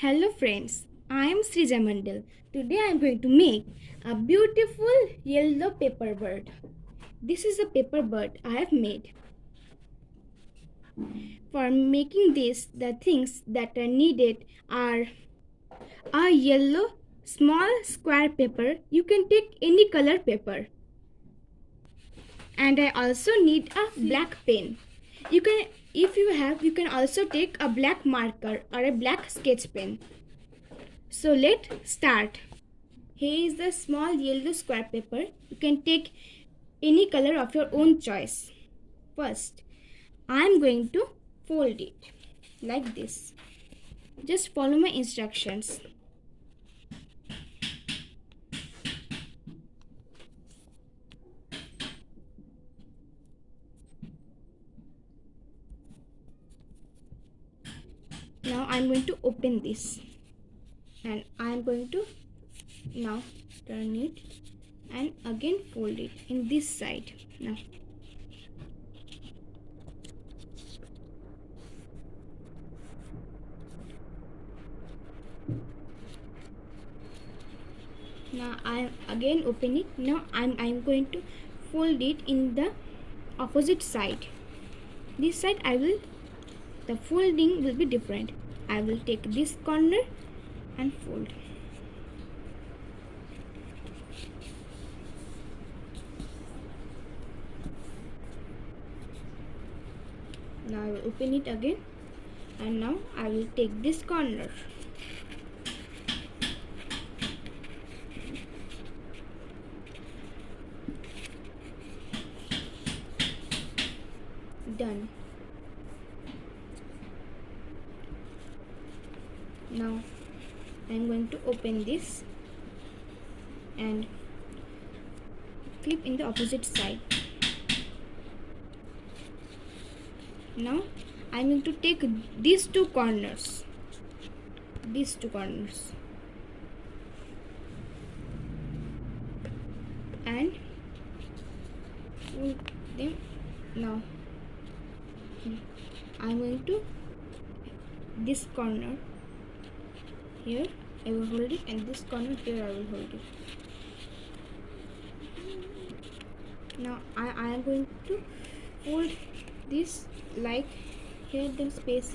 Hello friends, I am Sreeja. Today I am going to make a beautiful yellow paper bird. This is a paper bird I have made. For making this, the things that are needed are a yellow small square paper. You can take any color paper. And I also need a black pen. You can also take a black marker or a black sketch pen. So let's start. Here is the small yellow square paper. You can take any color of your own choice. First, I am going to fold it like this. Just follow my instructions. Now I am going to open this and I am going to now turn it and again fold it in this side. Now I am again open it. Now I'm going to fold it in the opposite side. This side the folding will be different. I will take this corner and fold. Now I will open it again and now I will take this corner. Done. Now I am going to open this and flip in the opposite side. Now I am going to take these two corners and fold them. Now I am going to this corner here I will hold it and this corner here I will hold it. Now I am going to fold this like here the space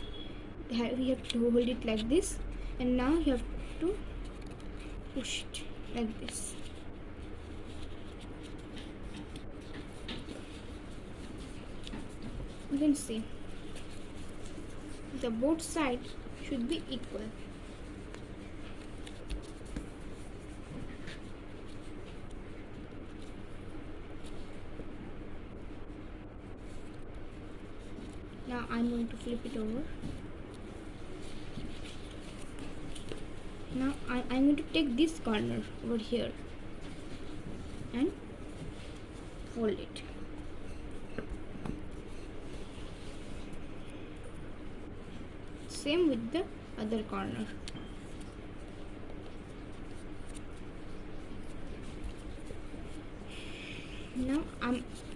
we have to hold it like this and now you have to push it like this. You can see the both sides should be equal. Now I'm going to flip it over. Now I'm going to take this corner over here and fold it. Same with the other corner. Now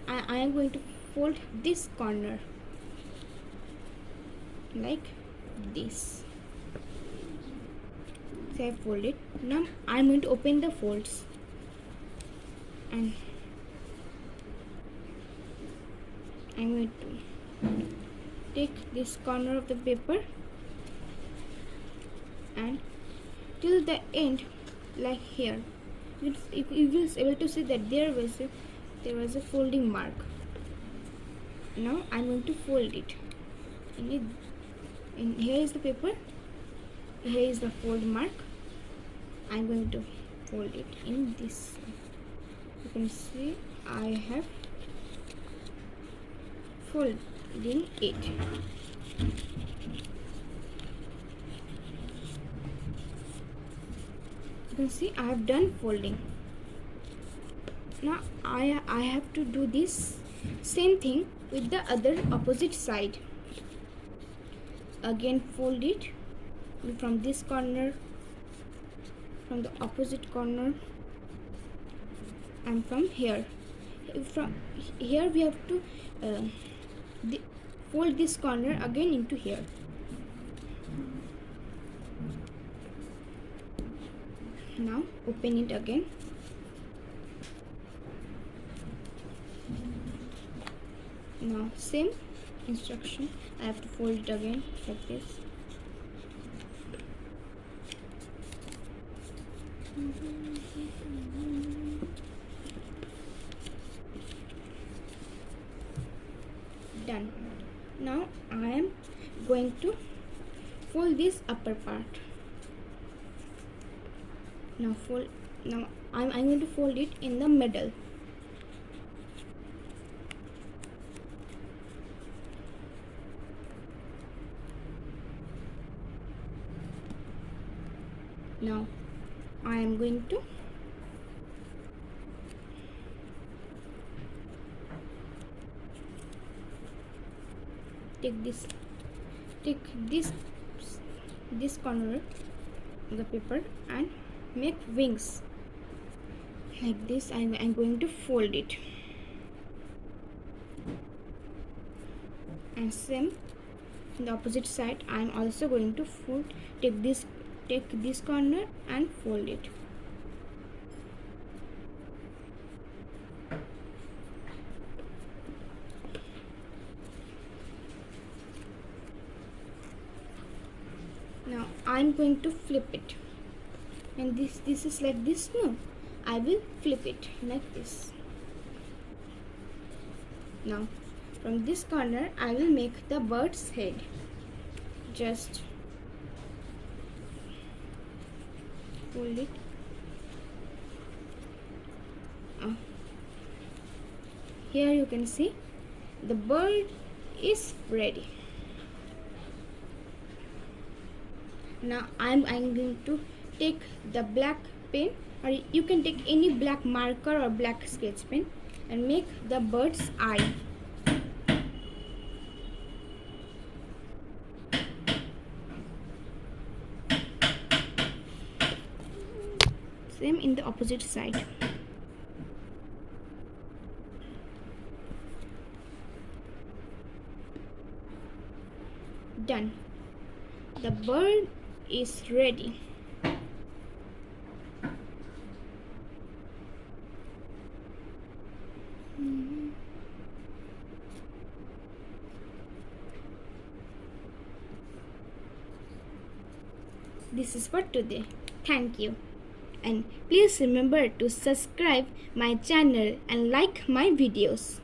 I am going to fold this corner like this. So I fold it. Now I am going to open the folds and I am going to take this corner of the paper and till the end like here you will be able to see that there was a folding mark. Now I'm going to fold it and here is the paper, here is the fold mark. I'm going to fold it in this. You can see I have folding it. You can see I have done folding. Now I have to do this same thing with the other opposite side. Again fold it from this corner, from the opposite corner, and from here. From here we have to fold this corner again into here. Now open it again. Now same instruction, I have to fold it again like this. Done. Now I am going to fold this upper part. Now I'm going to fold it in the middle. Now I am going to take this corner of the paper and make wings like this. I'm going to fold it, and same in the opposite side I'm also going to take this corner and fold it. Now I'm going to flip it, and this is like this. No, I will flip it like this. Now from this corner I will make the bird's head. Just fold it. Here you can see the bird is ready. Now I'm going to take the black pen, or you can take any black marker or black sketch pen, and make the bird's eye. Same in the opposite side. Done. The bird is ready. This is for today. Thank you. And please remember to subscribe my channel and like my videos.